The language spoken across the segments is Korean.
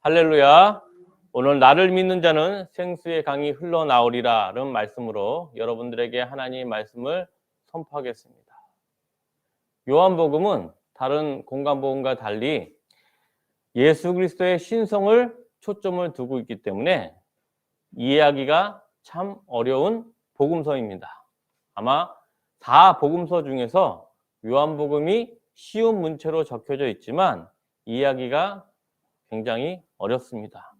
할렐루야. 오늘 나를 믿는 자는 생수의 강이 흘러나오리라 라는 말씀으로 여러분들에게 하나님의 말씀을 선포하겠습니다. 요한복음은 다른 공관복음과 달리 예수 그리스도의 신성을 초점을 두고 있기 때문에 이해하기가 참 어려운 복음서입니다. 아마 4복음서 중에서 요한복음이 쉬운 문체로 적혀져 있지만 이해하기가 굉장히 어렵습니다.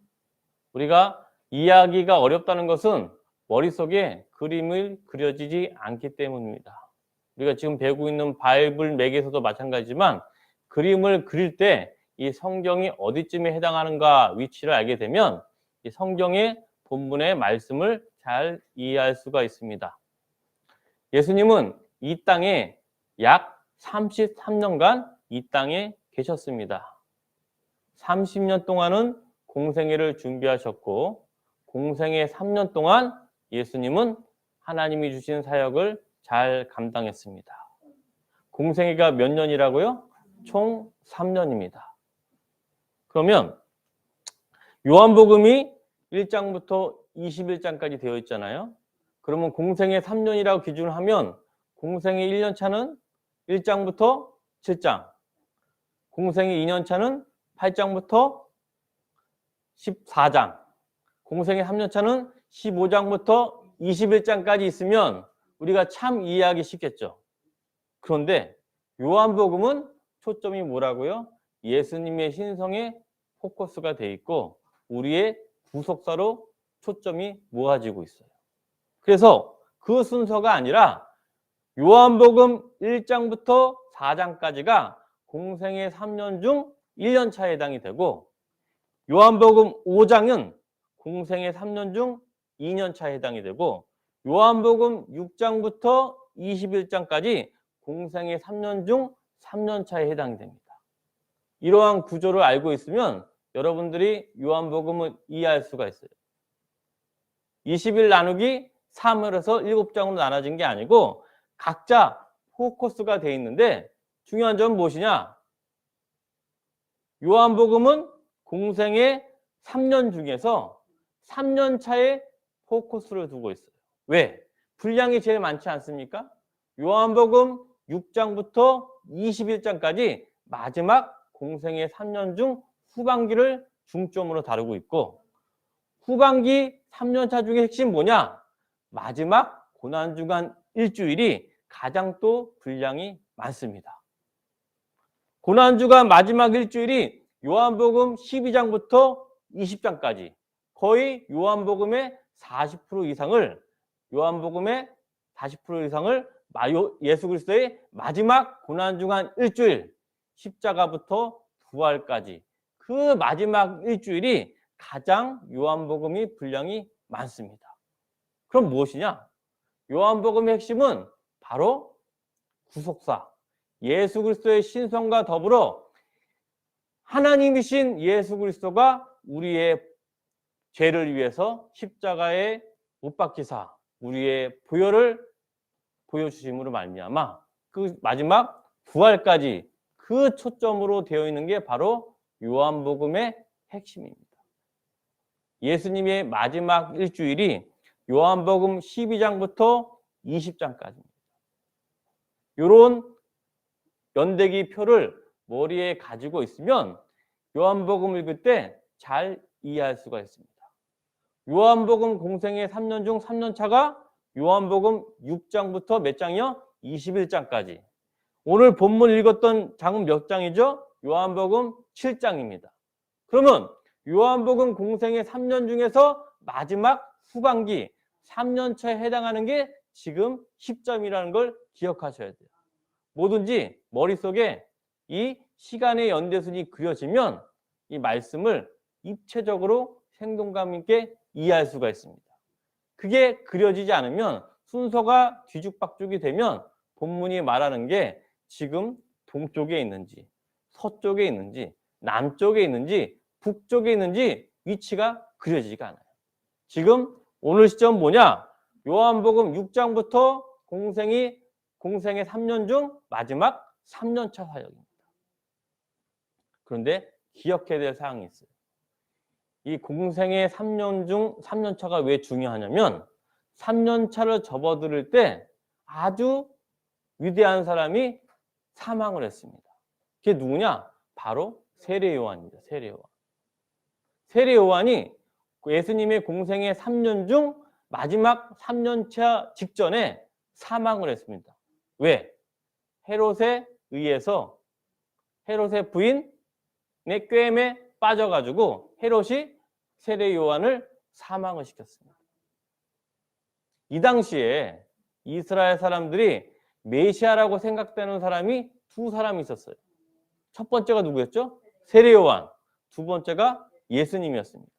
우리가 이해하기가 어렵다는 것은 머릿속에 그림을 그려지지 않기 때문입니다. 우리가 지금 배우고 있는 바이블 맥에서도 마찬가지지만 그림을 그릴 때 이 성경이 어디쯤에 해당하는가 위치를 알게 되면 이 성경의 본문의 말씀을 잘 이해할 수가 있습니다. 예수님은 이 땅에 약 33년간 이 땅에 계셨습니다. 30년 동안은 공생애를 준비하셨고 공생애 3년 동안 예수님은 하나님이 주신 사역을 잘 감당했습니다. 공생애가 몇 년이라고요? 총 3년입니다. 그러면 요한복음이 1장부터 21장까지 되어 있잖아요. 그러면 공생애 3년이라고 기준을 하면 공생애 1년 차는 1장부터 7장, 공생애 2년 차는 8장부터 14장, 공생애 3년 차는 15장부터 21장까지 있으면 우리가 참 이해하기 쉽겠죠. 그런데 요한복음은 초점이 뭐라고요? 예수님의 신성에 포커스가 돼 있고 우리의 구속사로 초점이 모아지고 있어요. 그래서 그 순서가 아니라 요한복음 1장부터 4장까지가 공생애 3년 중 1년 차에 해당이 되고 요한복음 5장은 공생애 3년 중 2년 차에 해당이 되고 요한복음 6장부터 21장까지 공생애 3년 중 3년 차에 해당이 됩니다. 이러한 구조를 알고 있으면 여러분들이 요한복음을 이해할 수가 있어요. 20일 나누기 3을 해서 7장으로 나눠진 게 아니고 각자 포커스가 돼 있는데 중요한 점은 무엇이냐? 요한복음은 공생애 3년 중에서 3년 차에 포커스를 두고 있어요. 왜? 분량이 제일 많지 않습니까? 요한복음 6장부터 21장까지 마지막 공생애 3년 중 후반기를 중점으로 다루고 있고 후반기 3년차 중에 핵심 뭐냐? 마지막 고난주간 일주일이 가장 또 분량이 많습니다. 고난주간 마지막 일주일이 요한복음 12장부터 20장까지 거의 요한복음의 40% 이상을 예수 그리스도의 마지막 고난주간 일주일 십자가부터 부활까지 그 마지막 일주일이 가장 요한복음이 분량이 많습니다. 그럼 무엇이냐? 요한복음의 핵심은 바로 구속사, 예수 그리스도의 신성과 더불어 하나님이신 예수 그리스도가 우리의 죄를 위해서 십자가에 못 박히사 우리의 보혈을 보여주심으로 말미암아 그 마지막 부활까지 그 초점으로 되어 있는 게 바로 요한복음의 핵심입니다. 예수님의 마지막 일주일이 요한복음 12장부터 20장까지입니다. 이런 연대기 표를 머리에 가지고 있으면 요한복음 읽을 때 잘 이해할 수가 있습니다. 요한복음 공생애 3년 중 3년 차가 요한복음 6장부터 몇 장이요? 21장까지. 오늘 본문 읽었던 장은 몇 장이죠? 요한복음 7장입니다. 그러면 요한복음 공생애 3년 중에서 마지막 후반기 3년 차에 해당하는 게 지금 10점이라는 걸 기억하셔야 돼요. 뭐든지 머릿속에 이 시간의 연대순이 그려지면 이 말씀을 입체적으로 생동감 있게 이해할 수가 있습니다. 그게 그려지지 않으면 순서가 뒤죽박죽이 되면 본문이 말하는 게 지금 동쪽에 있는지 서쪽에 있는지 남쪽에 있는지 북쪽에 있는지 위치가 그려지지가 않아요. 지금 오늘 시점 뭐냐? 요한복음 6장부터 공생애 3년 중 마지막 3년차 사역입니다. 그런데 기억해야 될 사항이 있어요. 이 공생의 3년 중 3년 차가 왜 중요하냐면 3년 차를 접어들을 때 아주 위대한 사람이 사망을 했습니다. 그게 누구냐? 바로 세례 요한입니다. 세례 요한. 세례 요한이 예수님의 공생의 3년 중 마지막 3년차 직전에 사망을 했습니다. 왜? 헤롯에 의해서 헤롯의 부인의 꾀임에 빠져가지고 헤롯이 세례 요한을 사망을 시켰습니다. 이 당시에 이스라엘 사람들이 메시아라고 생각되는 사람이 두 사람이 있었어요. 첫 번째가 누구였죠? 세례 요한. 두 번째가 예수님이었습니다.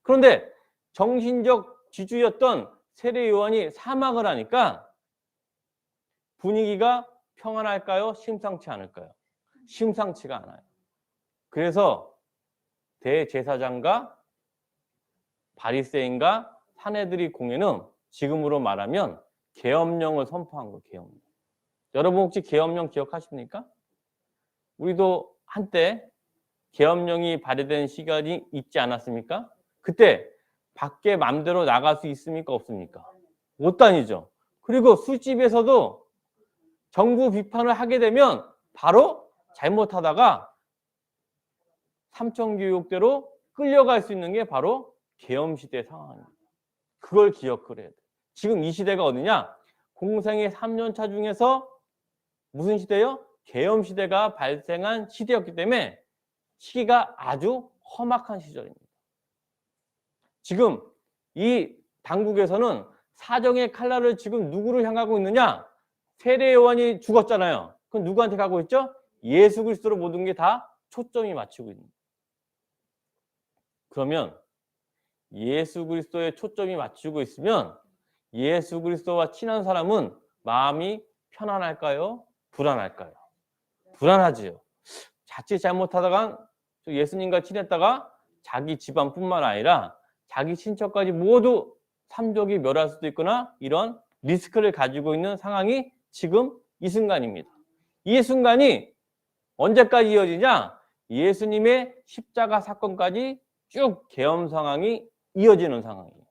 그런데 정신적 지주였던 세례 요한이 사망을 하니까 분위기가 평안할까요? 심상치 않을까요? 심상치가 않아요. 그래서 대제사장과 바리새인과 사내들이 지금으로 말하면 계엄령을 선포한 거예요. 계엄령. 여러분 혹시 계엄령 기억하십니까? 우리도 한때 계엄령이 발효된 시간이 있지 않았습니까? 그때 밖에 맘대로 나갈 수 있습니까? 없습니까? 못 다니죠. 그리고 술집에서도 정부 비판을 하게 되면 바로 잘못하다가 삼천교육대로 끌려갈 수 있는 게 바로 계엄시대 상황입니다. 그걸 기억을 해야 돼요. 지금 이 시대가 어디냐? 공생의 3년차 중에서 무슨 시대요? 계엄시대가 발생한 시대였기 때문에 시기가 아주 험악한 시절입니다. 지금 이 당국에서는 사정의 칼날을 지금 누구를 향하고 있느냐? 세례 요한이 죽었잖아요. 그럼 누구한테 가고 있죠? 예수 그리스도로 모든 게 다 초점이 맞추고 있는 거예요. 그러면 예수 그리스도에 초점이 맞추고 있으면 예수 그리스도와 친한 사람은 마음이 편안할까요? 불안할까요? 불안하지요. 자칫 잘못하다가 예수님과 친했다가 자기 집안뿐만 아니라 자기 친척까지 모두 삼족이 멸할 수도 있거나 이런 리스크를 가지고 있는 상황이 지금 이 순간입니다. 이 순간이 언제까지 이어지냐? 예수님의 십자가 사건까지 쭉 계엄 상황이 이어지는 상황이에요.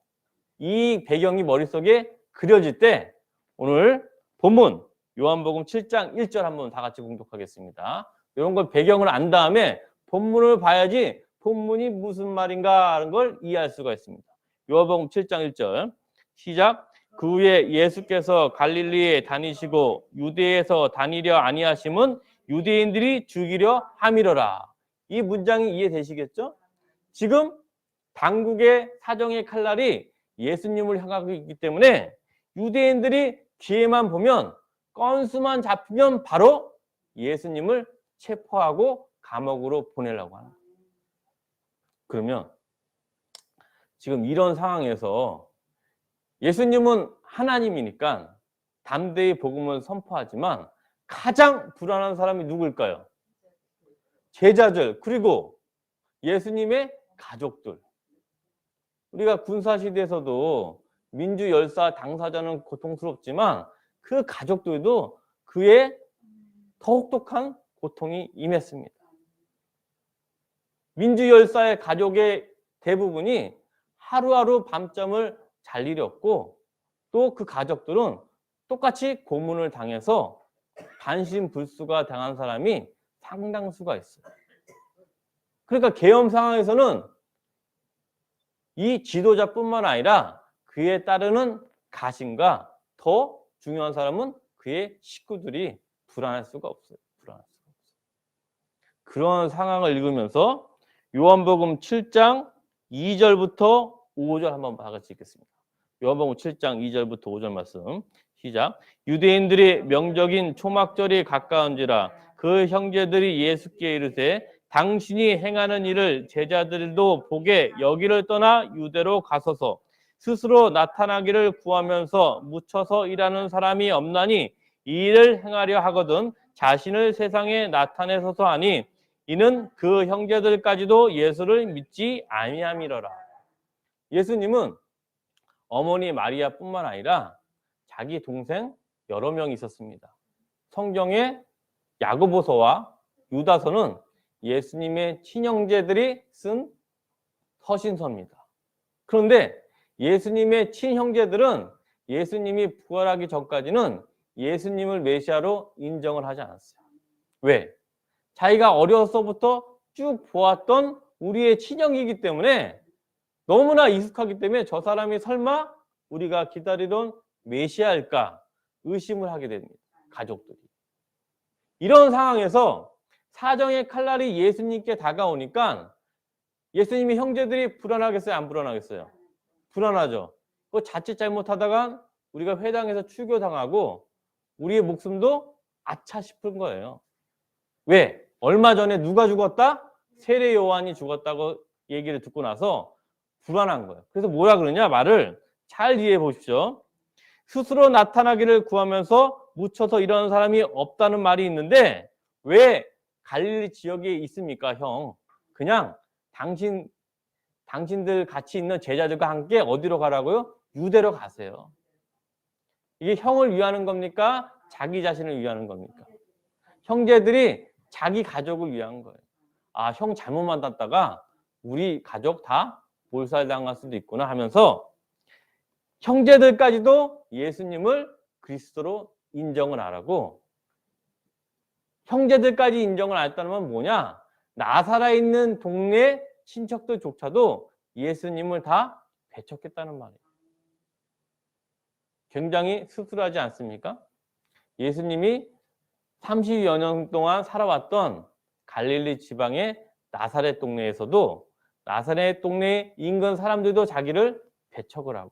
이 배경이 머릿속에 그려질 때 오늘 본문 요한복음 7장 1절 한번 다 같이 공독하겠습니다. 이런 걸 배경을 안 다음에 본문을 봐야지 본문이 무슨 말인가 하는 걸 이해할 수가 있습니다. 요한복음 7장 1절 시작. 그 후에 예수께서 갈릴리에 다니시고 유대에서 다니려 아니하심은 유대인들이 죽이려 함이로라. 이 문장이 이해되시겠죠? 지금 당국의 사정의 칼날이 예수님을 향하고 있기 때문에 유대인들이 기회만 보면 건수만 잡히면 바로 예수님을 체포하고 감옥으로 보내려고 하는 거예요. 그러면 지금 이런 상황에서 예수님은 하나님이니까 담대히 복음을 선포하지만 가장 불안한 사람이 누구일까요? 제자들 그리고 예수님의 가족들. 우리가 군사시대에서도 민주열사 당사자는 고통스럽지만 그 가족들도 그의 더 혹독한 고통이 임했습니다. 민주열사의 가족의 대부분이 하루하루 밤잠을 잘 일이 없고 또 그 가족들은 똑같이 고문을 당해서 반신불수가 당한 사람이 상당수가 있어요. 그러니까 계엄 상황에서는 이 지도자뿐만 아니라 그에 따르는 가신과 더 중요한 사람은 그의 식구들이 불안할 수가 없어요. 불안할 수가 없어요. 그런 상황을 읽으면서 요한복음 7장 2절부터 5절 한번 다 같이 읽겠습니다. 요한복음 7장 2절부터 5절 말씀 시작. 유대인들의 명절인 초막절이 가까운지라 그 형제들이 예수께 이르되 당신이 행하는 일을 제자들도 보게 여기를 떠나 유대로 가소서. 스스로 나타나기를 구하면서 묻혀서 일하는 사람이 없나니 이 일을 행하려 하거든 자신을 세상에 나타내소서 하니 이는 그 형제들까지도 예수를 믿지 아니함이로라. 예수님은 어머니 마리아뿐만 아니라 자기 동생 여러 명이 있었습니다. 성경에 야고보서와 유다서는 예수님의 친형제들이 쓴 서신서입니다. 그런데 예수님의 친형제들은 예수님이 부활하기 전까지는 예수님을 메시아로 인정을 하지 않았어요. 왜? 자기가 어려서부터 쭉 보았던 우리의 친형이기 때문에 너무나 익숙하기 때문에 저 사람이 설마 우리가 기다리던 메시아일까 의심을 하게 됩니다. 가족들이. 이런 상황에서 사정의 칼날이 예수님께 다가오니까 예수님의 형제들이 불안하겠어요? 안 불안하겠어요? 불안하죠. 자칫 잘못하다가 우리가 회당에서 추교당하고 우리의 목숨도 아차 싶은 거예요. 왜? 얼마 전에 누가 죽었다? 세례 요한이 죽었다고 얘기를 듣고 나서 불안한 거예요. 그래서 뭐라 그러냐? 말을 잘 이해해 보십시오. 스스로 나타나기를 구하면서 묻혀서 이러는 사람이 없다는 말이 있는데 왜 갈릴리 지역에 있습니까, 형? 그냥 당신들 같이 있는 제자들과 함께 어디로 가라고요? 유대로 가세요. 이게 형을 위하는 겁니까? 자기 자신을 위하는 겁니까? 형제들이 자기 가족을 위한 거예요. 아, 형 잘못 만났다가 우리 가족 다 몰살당할 수도 있구나 하면서 형제들까지도 예수님을 그리스도로 인정을 안 하고 형제들까지 인정을 안 했다는 건 뭐냐? 나사렛에 있는 동네 친척들조차도 예수님을 다 배척했다는 말이에요. 굉장히 씁쓸하지 않습니까? 예수님이 30여 년 동안 살아왔던 갈릴리 지방의 나사렛 동네에서도 나사렛 동네 인근 사람들도 자기를 배척을 하고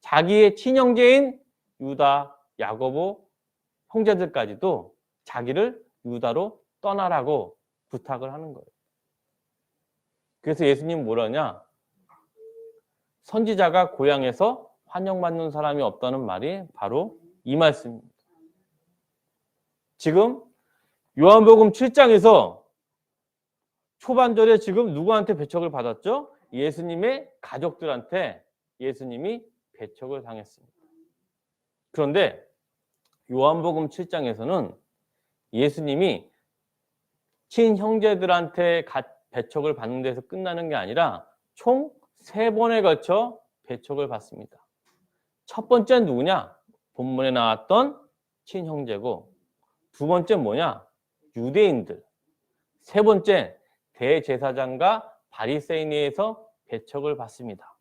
자기의 친형제인 유다, 야고보 형제들까지도 자기를 유다로 떠나라고 부탁을 하는 거예요. 그래서 예수님 뭐라냐? 선지자가 고향에서 환영받는 사람이 없다는 말이 바로 이 말씀입니다. 지금 요한복음 7장에서 초반절에 지금 누구한테 배척을 받았죠? 예수님의 가족들한테 예수님이 배척을 당했습니다. 그런데 요한복음 7장에서는 예수님이 친형제들한테 배척을 받는 데서 끝나는 게 아니라 총 3번에 걸쳐 배척을 받습니다. 첫 번째는 누구냐? 본문에 나왔던 친형제고 두 번째 뭐냐? 유대인들. 세 번째 대제사장과 바리새인에서 배척을 받습니다.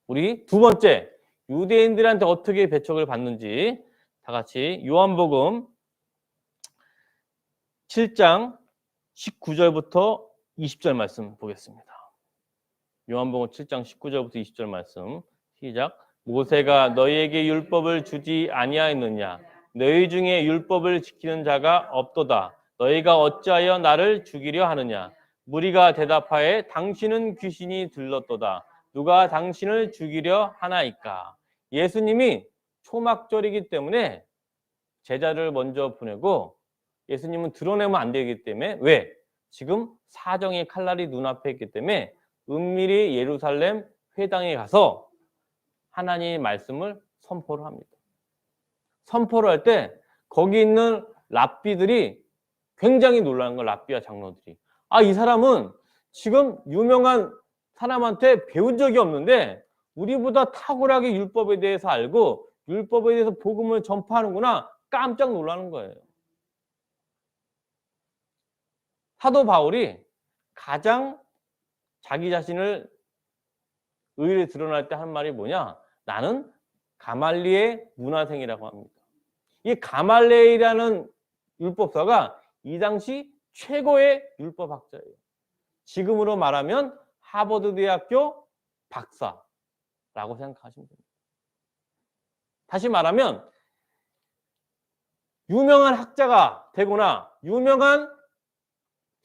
우리 두 번째 유대인들한테 어떻게 배척을 받는지 다 같이 요한복음 7장 19절부터 20절 말씀 보겠습니다. 요한복음 7장 19절부터 20절 말씀 시작. 모세가 너희에게 율법을 주지 아니하였느냐? 너희 중에 율법을 지키는 자가 없도다. 너희가 어찌하여 나를 죽이려 하느냐? 무리가 대답하에 당신은 귀신이 들렀도다. 누가 당신을 죽이려 하나이까? 예수님이 초막절이기 때문에 제자를 먼저 보내고 예수님은 드러내면 안 되기 때문에 왜? 지금 사정의 칼날이 눈앞에 있기 때문에 은밀히 예루살렘 회당에 가서 하나님의 말씀을 선포를 합니다. 선포를 할 때 거기 있는 랍비들이 굉장히 놀라는 거예요. 랍비와 장로들이. 아, 이 사람은 지금 유명한 사람한테 배운 적이 없는데 우리보다 탁월하게 율법에 대해서 알고 율법에 대해서 복음을 전파하는구나. 깜짝 놀라는 거예요. 사도 바울이 가장 자기 자신을 의를 드러날 때 하는 말이 뭐냐? 나는 가말리엘 문화생이라고 합니다. 이 가말리엘이라는 율법사가 이 당시 최고의 율법학자예요. 지금으로 말하면 하버드 대학교 박사라고 생각하시면 됩니다. 다시 말하면 유명한 학자가 되거나 유명한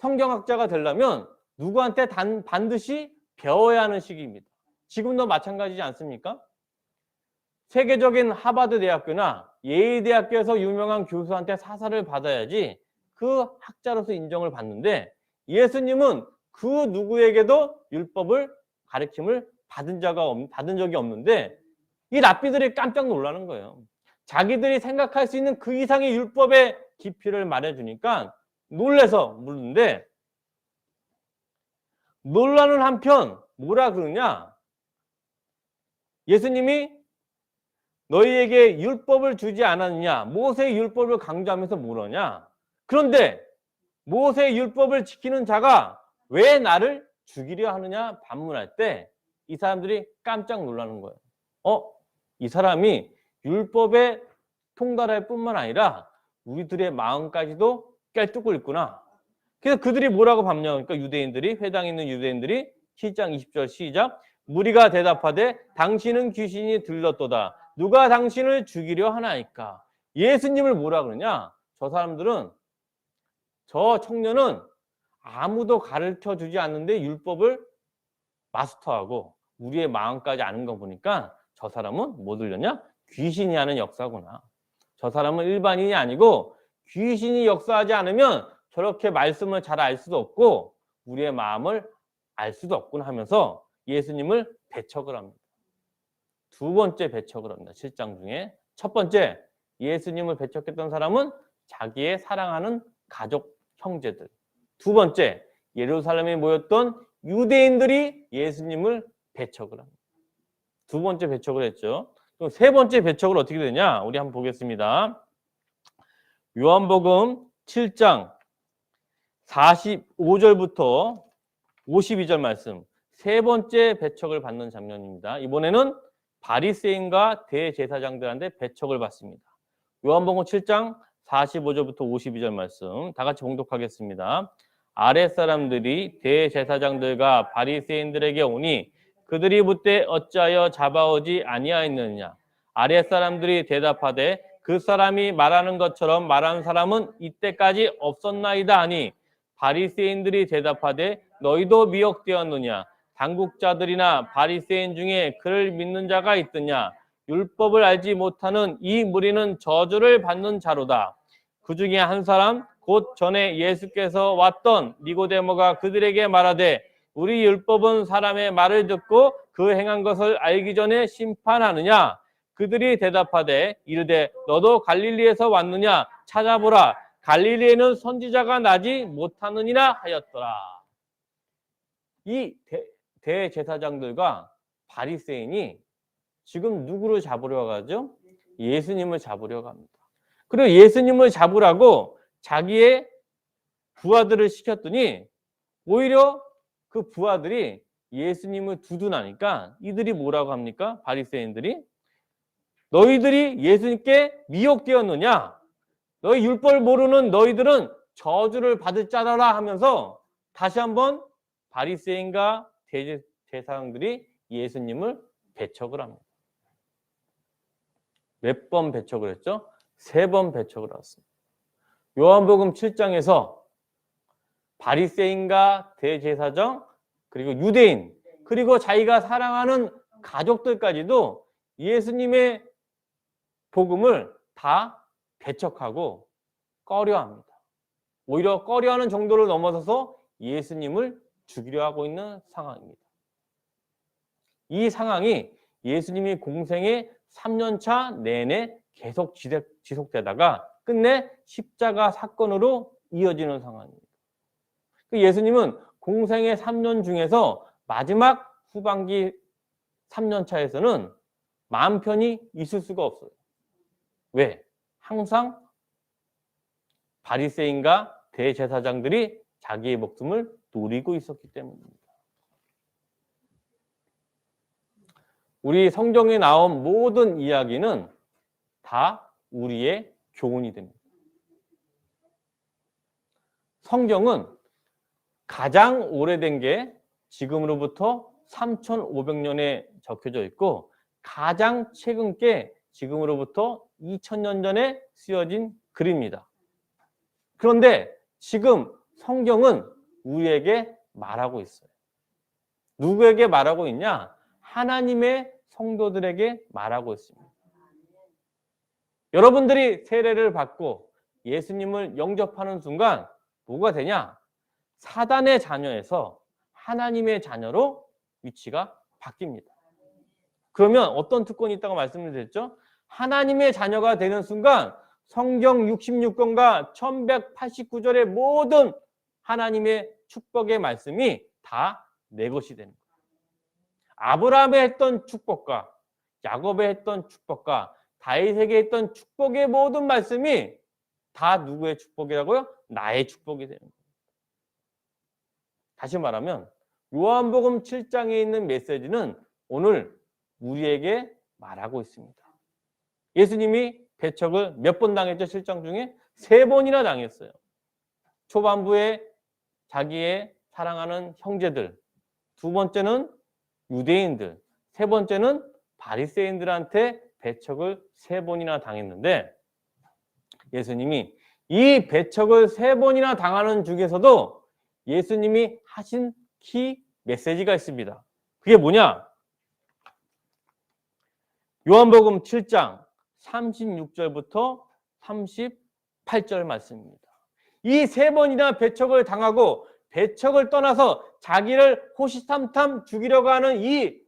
성경학자가 되려면 누구한테 반드시 배워야 하는 시기입니다. 지금도 마찬가지지 않습니까? 세계적인 하버드 대학교나 예일 대학교에서 유명한 교수한테 사사를 받아야지 그 학자로서 인정을 받는데 예수님은 그 누구에게도 율법을 가르침을 받은 적이 없는데 이 랍비들이 깜짝 놀라는 거예요. 자기들이 생각할 수 있는 그 이상의 율법의 깊이를 말해주니까 놀래서 묻는데 놀라는 한편 뭐라 그러냐? 예수님이 너희에게 율법을 주지 않았느냐? 모세의 율법을 강조하면서 뭐라냐? 그런데 모세의 율법을 지키는 자가 왜 나를 죽이려 하느냐 반문할 때 이 사람들이 깜짝 놀라는 거예요. 이 사람이 율법에 통달할 뿐만 아니라 우리들의 마음까지도 깨뚫고 있구나. 그래서 그들이 뭐라고 반문하니까 유대인들이, 회당에 있는 유대인들이 7장 20절 시작. 무리가 대답하되 당신은 귀신이 들렸도다. 누가 당신을 죽이려 하나이까? 예수님을 뭐라 그러냐? 저 사람들은, 저 청년은 아무도 가르쳐 주지 않는데 율법을 마스터하고 우리의 마음까지 아는 거 보니까 저 사람은 뭐 들렸냐? 귀신이 하는 역사구나. 저 사람은 일반인이 아니고 귀신이 역사하지 않으면 저렇게 말씀을 잘 알 수도 없고 우리의 마음을 알 수도 없구나 하면서 예수님을 배척을 합니다. 두 번째 배척을 합니다. 7장 중에. 첫 번째, 예수님을 배척했던 사람은 자기의 사랑하는 가족, 형제들. 두 번째, 예루살렘에 모였던 유대인들이 예수님을 배척을 합니다. 두 번째 배척을 했죠. 그럼 세 번째 배척을 어떻게 되냐? 우리 한번 보겠습니다. 요한복음 7장 45절부터 52절 말씀. 세 번째 배척을 받는 장면입니다. 이번에는 바리새인과 대제사장들한테 배척을 받습니다. 요한복음 7장 45절부터 52절 말씀 다 같이 봉독하겠습니다. 아랫사람들이 대제사장들과 바리새인들에게 오니 그들이 묻되 어찌하여 잡아오지 아니하였느냐? 아랫사람들이 대답하되 그 사람이 말하는 것처럼 말하는 사람은 이때까지 없었나이다 하니 바리새인들이 대답하되 너희도 미혹되었느냐? 당국자들이나 바리새인 중에 그를 믿는 자가 있느냐? 율법을 알지 못하는 이 무리는 저주를 받는 자로다. 그 중에 한 사람 곧 전에 예수께서 왔던 니고데모가 그들에게 말하되 우리 율법은 사람의 말을 듣고 그 행한 것을 알기 전에 심판하느냐? 그들이 대답하되 이르되 너도 갈릴리에서 왔느냐? 찾아보라. 갈릴리에는 선지자가 나지 못하느니라 하였더라. 이 대제사장들과 바리새인이 지금 누구를 잡으려 가죠? 예수님을 잡으려고 합니다. 그리고 예수님을 잡으라고 자기의 부하들을 시켰더니 오히려 그 부하들이 예수님을 두둔하니까 이들이 뭐라고 합니까? 바리새인들이 너희들이 예수님께 미혹되었느냐? 너희 율법을 모르는 너희들은 저주를 받을 자라라 하면서 다시 한번 바리새인과 대제사장들이 예수님을 배척을 합니다. 몇 번 배척을 했죠? 3번 배척을 했습니다. 요한복음 7장에서 바리새인과 대제사장 그리고 유대인 그리고 자기가 사랑하는 가족들까지도 예수님의 복음을 다 배척하고 꺼려합니다. 오히려 꺼려하는 정도를 넘어서서 예수님을 죽이려 하고 있는 상황입니다. 이 상황이 예수님이 공생의 3년차 내내 계속 지속되다가 끝내 십자가 사건으로 이어지는 상황입니다. 예수님은 공생의 3년 중에서 마지막 후반기 3년차에서는 마음 편히 있을 수가 없어요. 왜? 항상 바리새인과 대제사장들이 자기의 목숨을 노리고 있었기 때문입니다. 우리 성경에 나온 모든 이야기는 다 우리의 교훈이 됩니다. 성경은 가장 오래된 게 지금으로부터 3,500년에 적혀져 있고 가장 최근 게 지금으로부터 2,000년 전에 쓰여진 글입니다. 그런데 지금 성경은 우리에게 말하고 있어요. 누구에게 말하고 있냐? 하나님의 성도들에게 말하고 있습니다. 여러분들이 세례를 받고 예수님을 영접하는 순간 뭐가 되냐? 사단의 자녀에서 하나님의 자녀로 위치가 바뀝니다. 그러면 어떤 특권이 있다고 말씀을 드렸죠? 하나님의 자녀가 되는 순간 성경 66권과 1189절의 모든 하나님의 축복의 말씀이 다 내 것이 되는 거예요. 아브라함에 했던 축복과 야곱에 했던 축복과 다윗에게 했던 축복의 모든 말씀이 다 누구의 축복이라고요? 나의 축복이 되는 거예요. 다시 말하면 요한복음 7장에 있는 메시지는 오늘 우리에게 말하고 있습니다. 예수님이 배척을 몇 번 당했죠? 7장 중에 3번이나 당했어요. 초반부에 자기의 사랑하는 형제들, 두 번째는 유대인들, 세 번째는 바리새인들한테 배척을 3번이나 당했는데 예수님이 이 배척을 3번이나 당하는 중에서도 예수님이 하신 키 메시지가 있습니다. 그게 뭐냐? 요한복음 7장 36절부터 38절 말씀입니다. 이 3번이나 배척을 당하고 배척을 떠나서 자기를 호시탐탐 죽이려고 하는 이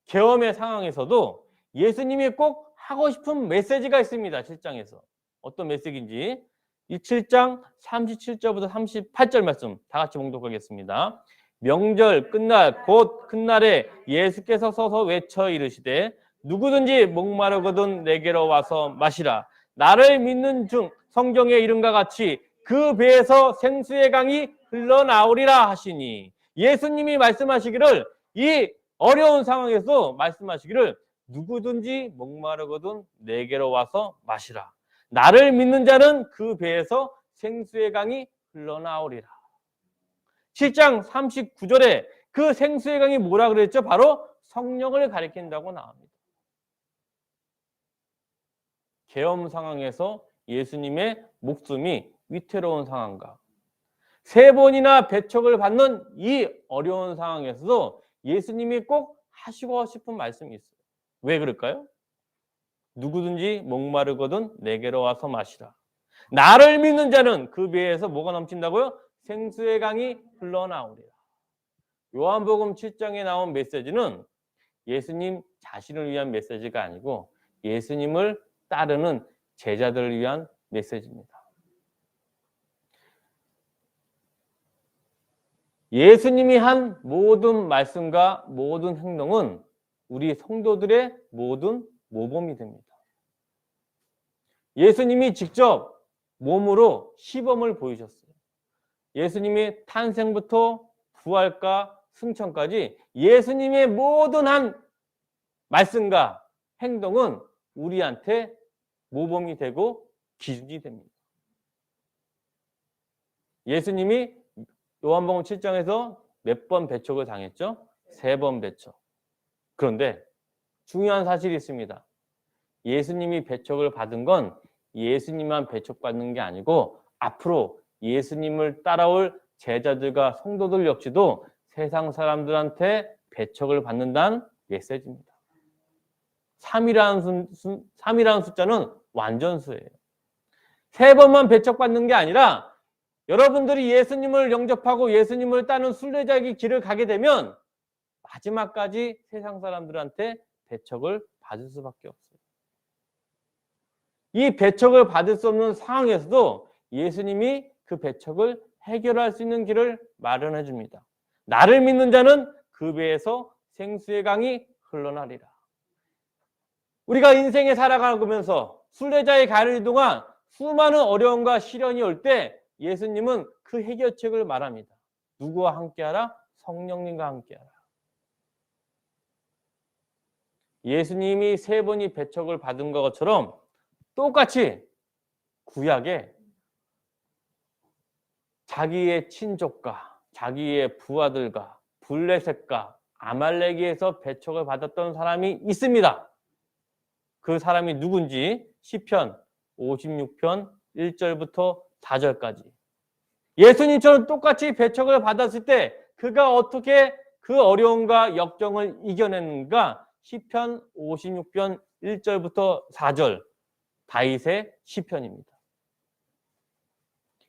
계엄의 상황에서도 예수님이 꼭 하고 싶은 메시지가 있습니다. 7장에서. 어떤 메시지인지 이 7장 37절부터 38절 말씀 다 같이 봉독하겠습니다. 명절 끝날 곧 큰 날에 예수께서 서서 외쳐 이르시되 누구든지 목마르거든 내게로 와서 마시라. 나를 믿는 중 성경에 이름과 같이 그 배에서 생수의 강이 흘러나오리라 하시니 예수님이 말씀하시기를 이 어려운 상황에서 말씀하시기를 누구든지 목마르거든 내게로 와서 마시라. 나를 믿는 자는 그 배에서 생수의 강이 흘러나오리라. 7장 39절에 그 생수의 강이 뭐라 그랬죠? 바로 성령을 가리킨다고 나옵니다. 계엄 상황에서 예수님의 목숨이 위태로운 상황과 3번이나 배척을 받는 이 어려운 상황에서도 예수님이 꼭 하시고 싶은 말씀이 있어요. 왜 그럴까요? 누구든지 목마르거든 내게로 와서 마시라. 나를 믿는 자는 그 배에서 뭐가 넘친다고요? 생수의 강이 흘러나오리라. 요한복음 7장에 나온 메시지는 예수님 자신을 위한 메시지가 아니고 예수님을 따르는 제자들을 위한 메시지입니다. 예수님이 한 모든 말씀과 모든 행동은 우리 성도들의 모든 모범이 됩니다. 예수님이 직접 몸으로 시범을 보이셨어요. 예수님이 탄생부터 부활과 승천까지 예수님의 모든 한 말씀과 행동은 우리한테 모범이 되고 기준이 됩니다. 예수님이 요한복음 7장에서 몇 번 배척을 당했죠? 3번 배척. 그런데 중요한 사실이 있습니다. 예수님이 배척을 받은 건 예수님만 배척받는 게 아니고 앞으로 예수님을 따라올 제자들과 성도들 역시도 세상 사람들한테 배척을 받는다는 메시지입니다. 3이라는 숫자는 완전수예요. 3번만 배척받는 게 아니라 여러분들이 예수님을 영접하고 예수님을 따르는 순례자의 길을 가게 되면 마지막까지 세상 사람들한테 배척을 받을 수밖에 없어요. 이 배척을 받을 수 없는 상황에서도 예수님이 그 배척을 해결할 수 있는 길을 마련해 줍니다. 나를 믿는 자는 그 배에서 생수의 강이 흘러나리라. 우리가 인생에 살아가면서 순례자의 가는 동안 수많은 어려움과 시련이 올 때 예수님은 그 해결책을 말합니다. 누구와 함께하라? 성령님과 함께하라. 예수님이 3번이 배척을 받은 것처럼 똑같이 구약에 자기의 친족과 자기의 부하들과 블레셋과 아말렉에서 배척을 받았던 사람이 있습니다. 그 사람이 누군지 시편 56편 1절부터 4절까지 예수님처럼 똑같이 배척을 받았을 때 그가 어떻게 그 어려움과 역경을 이겨냈는가 시편 56편 1절부터 4절 다윗의 시편입니다.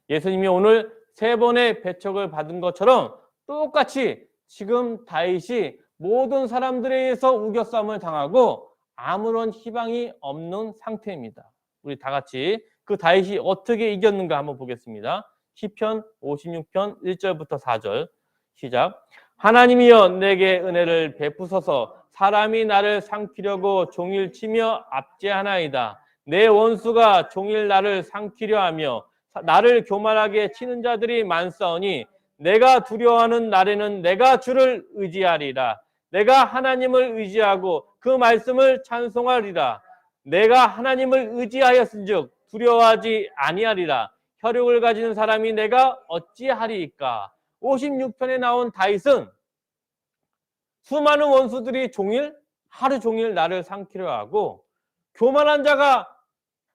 예수님이 오늘 3번의 배척을 받은 것처럼 똑같이 지금 다윗이 모든 사람들에 의해서 우겨싸움을 당하고 아무런 희망이 없는 상태입니다. 우리 다 같이 그 다윗이 어떻게 이겼는가 한번 보겠습니다. 시편 56편 1절부터 4절 시작. 하나님이여 내게 은혜를 베푸소서. 사람이 나를 삼키려고 종일 치며 압제하나이다. 내 원수가 종일 나를 삼키려 하며 나를 교만하게 치는 자들이 많사오니 내가 두려워하는 날에는 내가 주를 의지하리라. 내가 하나님을 의지하고 그 말씀을 찬송하리라. 내가 하나님을 의지하였은즉 두려워하지 아니하리라. 혈육을 가진 사람이 내가 어찌하리이까. 56편에 나온 다윗은 수많은 원수들이 하루 종일 나를 삼키려 하고 교만한 자가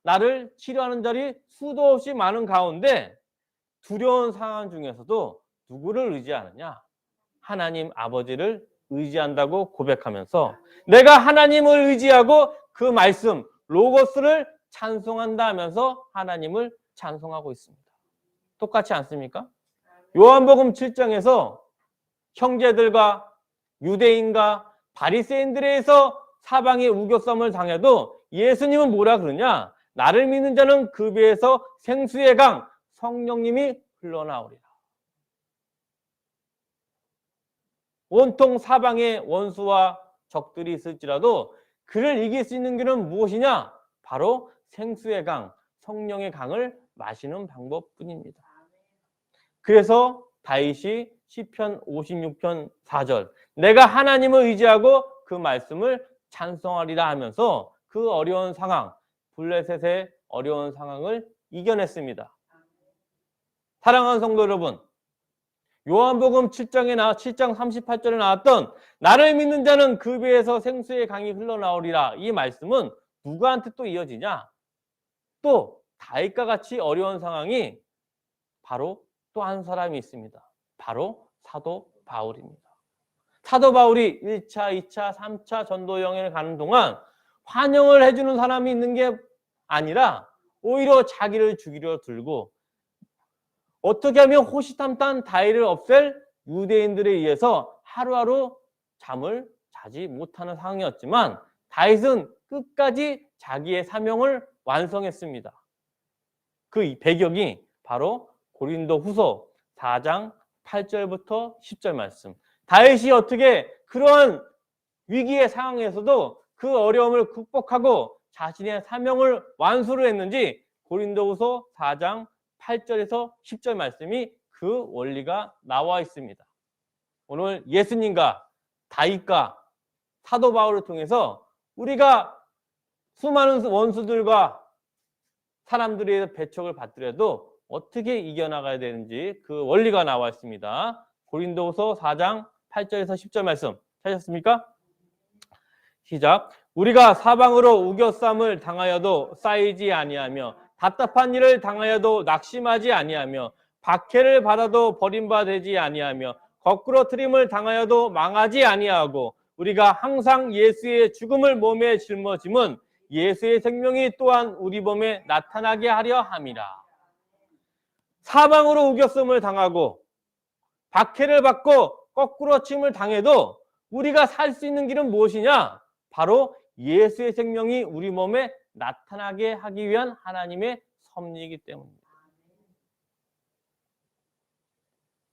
나를 치려하는 자리 수도 없이 많은 가운데 두려운 상황 중에서도 누구를 의지하느냐? 하나님 아버지를 의지한다고 고백하면서 내가 하나님을 의지하고 그 말씀, 로고스를 찬송한다 하면서 하나님을 찬송하고 있습니다. 똑같지 않습니까? 요한복음 7장에서 형제들과 유대인과 바리새인들에 의해서 사방에 우겨쌈을 당해도 예수님은 뭐라 그러냐? 나를 믿는 자는 그 배에서 생수의 강 성령님이 흘러나오리라. 온통 사방에 원수와 적들이 있을지라도 그를 이길 수 있는 길은 무엇이냐? 바로 생수의 강, 성령의 강을 마시는 방법뿐입니다. 그래서 다윗이 시편 56편 4절 내가 하나님을 의지하고 그 말씀을 찬송하리라 하면서 그 어려운 상황, 블레셋의 어려운 상황을 이겨냈습니다. 사랑하는 성도 여러분, 요한복음 7장 38절에 나왔던 나를 믿는 자는 그 배에서 생수의 강이 흘러나오리라. 이 말씀은 누구한테 또 이어지냐? 또 다윗과 같이 어려운 상황이 바로 또 한 사람이 있습니다. 바로 사도 바울입니다. 사도 바울이 1차, 2차, 3차 전도 여행을 가는 동안 환영을 해주는 사람이 있는 게 아니라 오히려 자기를 죽이려 들고 어떻게 하면 호시탐탐 다윗을 없앨 유대인들에 의해서 하루하루 잠을 자지 못하는 상황이었지만 다윗은 끝까지 자기의 사명을 완성했습니다. 그 배경이 바로 고린도 후서 4장 8절부터 10절 말씀. 다윗이 어떻게 그러한 위기의 상황에서도 그 어려움을 극복하고 자신의 사명을 완수를 했는지 고린도후서 4장 8절에서 10절 말씀이 그 원리가 나와 있습니다. 오늘 예수님과 다윗과 사도 바울을 통해서 우리가 수많은 원수들과 사람들의 배척을 받더라도 어떻게 이겨나가야 되는지 그 원리가 나와 있습니다. 고린도후서 4장 8절에서 10절 말씀 찾으셨습니까? 시작. 우리가 사방으로 우겨쌈을 당하여도 쌓이지 아니하며 답답한 일을 당하여도 낙심하지 아니하며 박해를 받아도 버림받지 아니하며 거꾸로 트림을 당하여도 망하지 아니하고 우리가 항상 예수의 죽음을 몸에 짊어짐은 예수의 생명이 또한 우리 몸에 나타나게 하려 함이라. 사방으로 우겨쌈을 당하고 박해를 받고 거꾸로 침을 당해도 우리가 살 수 있는 길은 무엇이냐? 바로 예수의 생명이 우리 몸에 나타나게 하기 위한 하나님의 섭리이기 때문입니다.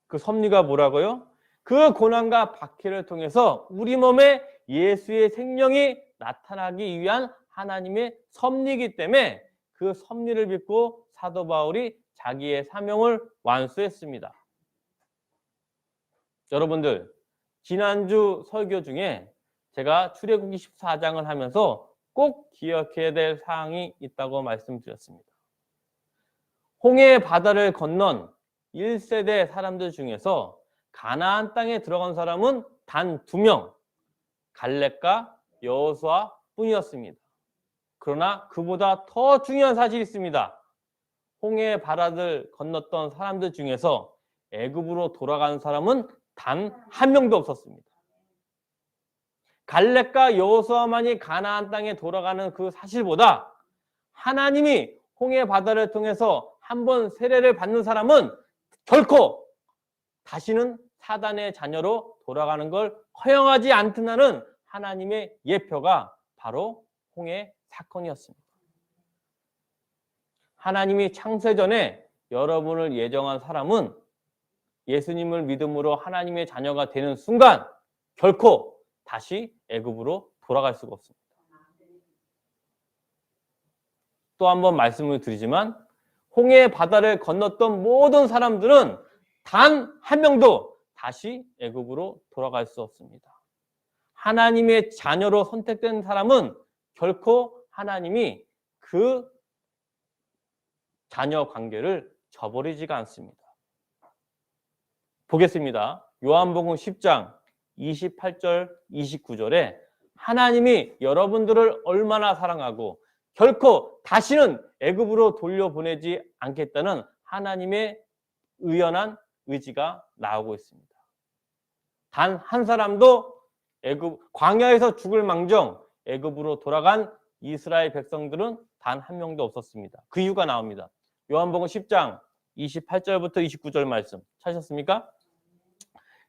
그 섭리가 뭐라고요? 그 고난과 박해를 통해서 우리 몸에 예수의 생명이 나타나기 위한 하나님의 섭리이기 때문에 그 섭리를 믿고 사도 바울이 자기의 사명을 완수했습니다. 여러분들, 지난주 설교 중에 제가 출애굽기 14장을 하면서 꼭 기억해야 될 사항이 있다고 말씀드렸습니다. 홍해 바다를 건넌 1세대 사람들 중에서 가나안 땅에 들어간 사람은 단 2명, 갈렙과 여호수아 뿐이었습니다. 그러나 그보다 더 중요한 사실이 있습니다. 홍해 바다를 건넜던 사람들 중에서 애굽으로 돌아간 사람은 단 1명도 없었습니다. 갈렙과 여호수아만이 가나안 땅에 돌아가는 그 사실보다 하나님이 홍해 바다를 통해서 한번 세례를 받는 사람은 결코 다시는 사단의 자녀로 돌아가는 걸 허용하지 않는다는 하나님의 예표가 바로 홍해 사건이었습니다. 하나님이 창세전에 여러분을 예정한 사람은 예수님을 믿음으로 하나님의 자녀가 되는 순간 결코 다시 애굽으로 돌아갈 수가 없습니다. 또 한 번 말씀을 드리지만 홍해 바다를 건넜던 모든 사람들은 단 한 명도 다시 애굽으로 돌아갈 수 없습니다. 하나님의 자녀로 선택된 사람은 결코 하나님이 그 자녀 관계를 저버리지가 않습니다. 보겠습니다. 요한복음 10장 28절 29절에 하나님이 여러분들을 얼마나 사랑하고 결코 다시는 애굽으로 돌려보내지 않겠다는 하나님의 의연한 의지가 나오고 있습니다. 단 한 사람도 광야에서 죽을 망정 애굽으로 돌아간 이스라엘 백성들은 단 한 명도 없었습니다. 그 이유가 나옵니다. 요한복음 10장 28절부터 29절 말씀 찾으셨습니까?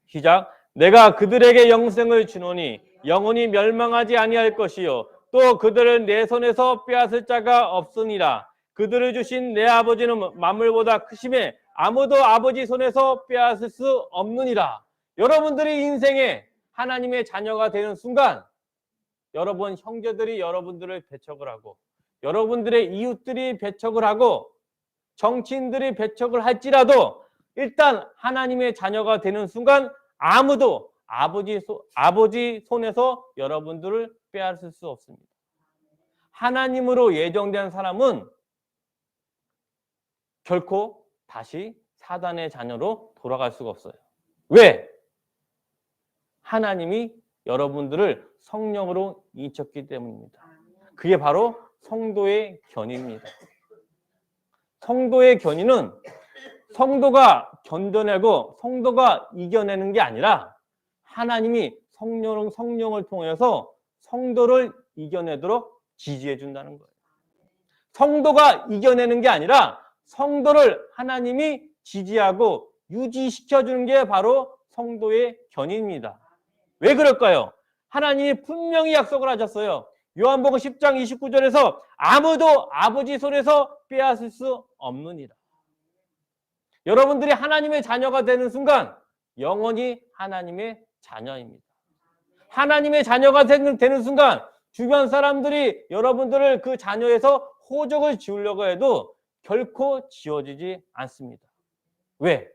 시작. 내가 그들에게 영생을 주노니 영원히 멸망하지 아니할 것이요 또 그들을 내 손에서 빼앗을 자가 없으니라. 그들을 주신 내 아버지는 만물보다 크심에 아무도 아버지 손에서 빼앗을 수 없느니라. 여러분들이 인생에 하나님의 자녀가 되는 순간 여러분 형제들이 여러분들을 배척을 하고 여러분들의 이웃들이 배척을 하고 정치인들이 배척을 할지라도 일단 하나님의 자녀가 되는 순간 아무도 아버지 손에서 여러분들을 빼앗을 수 없습니다. 하나님으로 예정된 사람은 결코 다시 사단의 자녀로 돌아갈 수가 없어요. 왜? 하나님이 여러분들을 성령으로 인쳤기 때문입니다. 그게 바로 성도의 견인입니다. 성도의 견인은 성도가 견뎌내고 성도가 이겨내는 게 아니라 하나님이 성령을 통해서 성도를 이겨내도록 지지해 준다는 거예요. 성도가 이겨내는 게 아니라 성도를 하나님이 지지하고 유지시켜 주는 게 바로 성도의 견인입니다. 왜 그럴까요? 하나님이 분명히 약속을 하셨어요. 요한복음 10장 29절에서 아무도 아버지 손에서 빼앗을 수 없느니라. 여러분들이 하나님의 자녀가 되는 순간 영원히 하나님의 자녀입니다. 하나님의 자녀가 되는 순간 주변 사람들이 여러분들을 그 자녀에서 호적을 지우려고 해도 결코 지워지지 않습니다. 왜?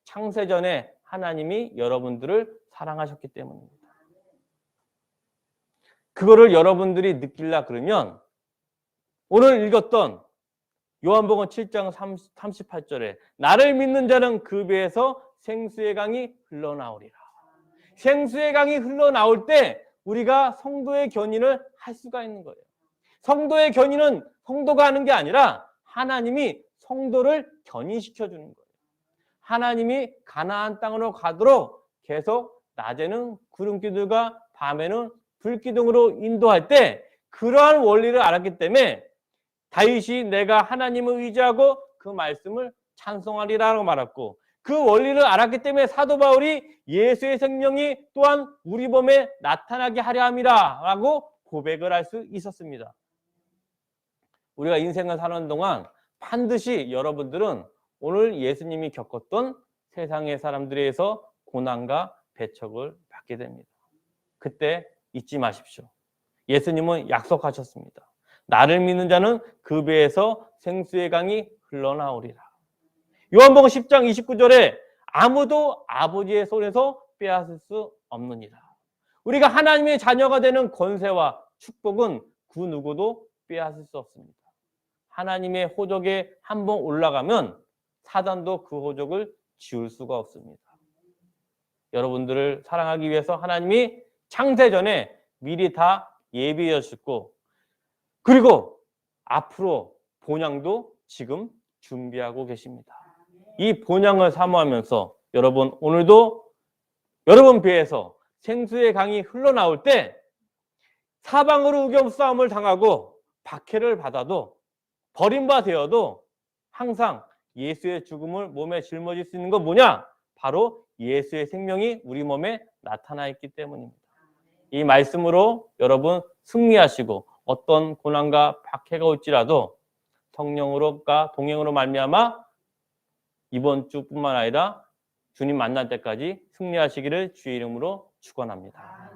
창세전에 하나님이 여러분들을 사랑하셨기 때문입니다. 그거를 여러분들이 느끼려 그러면 오늘 읽었던 요한복음 7장 38절에 나를 믿는 자는 그 배에서 생수의 강이 흘러나오리라. 생수의 강이 흘러나올 때 우리가 성도의 견인을 할 수가 있는 거예요. 성도의 견인은 성도가 하는 게 아니라 하나님이 성도를 견인시켜 주는 거예요. 하나님이 가나안 땅으로 가도록 계속 낮에는 구름기둥과 밤에는 불기둥으로 인도할 때 그러한 원리를 알았기 때문에 다윗이 내가 하나님을 의지하고 그 말씀을 찬송하리라고 말했고 그 원리를 알았기 때문에 사도 바울이 예수의 생명이 또한 우리 몸에 나타나게 하려 함이라 라고 고백을 할 수 있었습니다. 우리가 인생을 사는 동안 반드시 여러분들은 오늘 예수님이 겪었던 세상의 사람들에 의해서 고난과 배척을 받게 됩니다. 그때 잊지 마십시오. 예수님은 약속하셨습니다. 나를 믿는 자는 그 배에서 생수의 강이 흘러나오리라. 요한복음 10장 29절에 아무도 아버지의 손에서 빼앗을 수 없느니라. 우리가 하나님의 자녀가 되는 권세와 축복은 그 누구도 빼앗을 수 없습니다. 하나님의 호적에 한번 올라가면 사단도 그 호적을 지울 수가 없습니다. 여러분들을 사랑하기 위해서 하나님이 창세전에 미리 다 예비해 주셨고 그리고 앞으로 본향도 지금 준비하고 계십니다. 이 본향을 사모하면서 여러분 오늘도 여러분 배에서 생수의 강이 흘러나올 때 사방으로 우겨싸움을 당하고 박해를 받아도 버림받아도 항상 예수의 죽음을 몸에 짊어질 수 있는 건 뭐냐? 바로 예수의 생명이 우리 몸에 나타나 있기 때문입니다. 이 말씀으로 여러분 승리하시고 어떤 고난과 박해가 올지라도 성령으로가 동행으로 말미암아 이번 주뿐만 아니라 주님 만날 때까지 승리하시기를 주의 이름으로 축원합니다.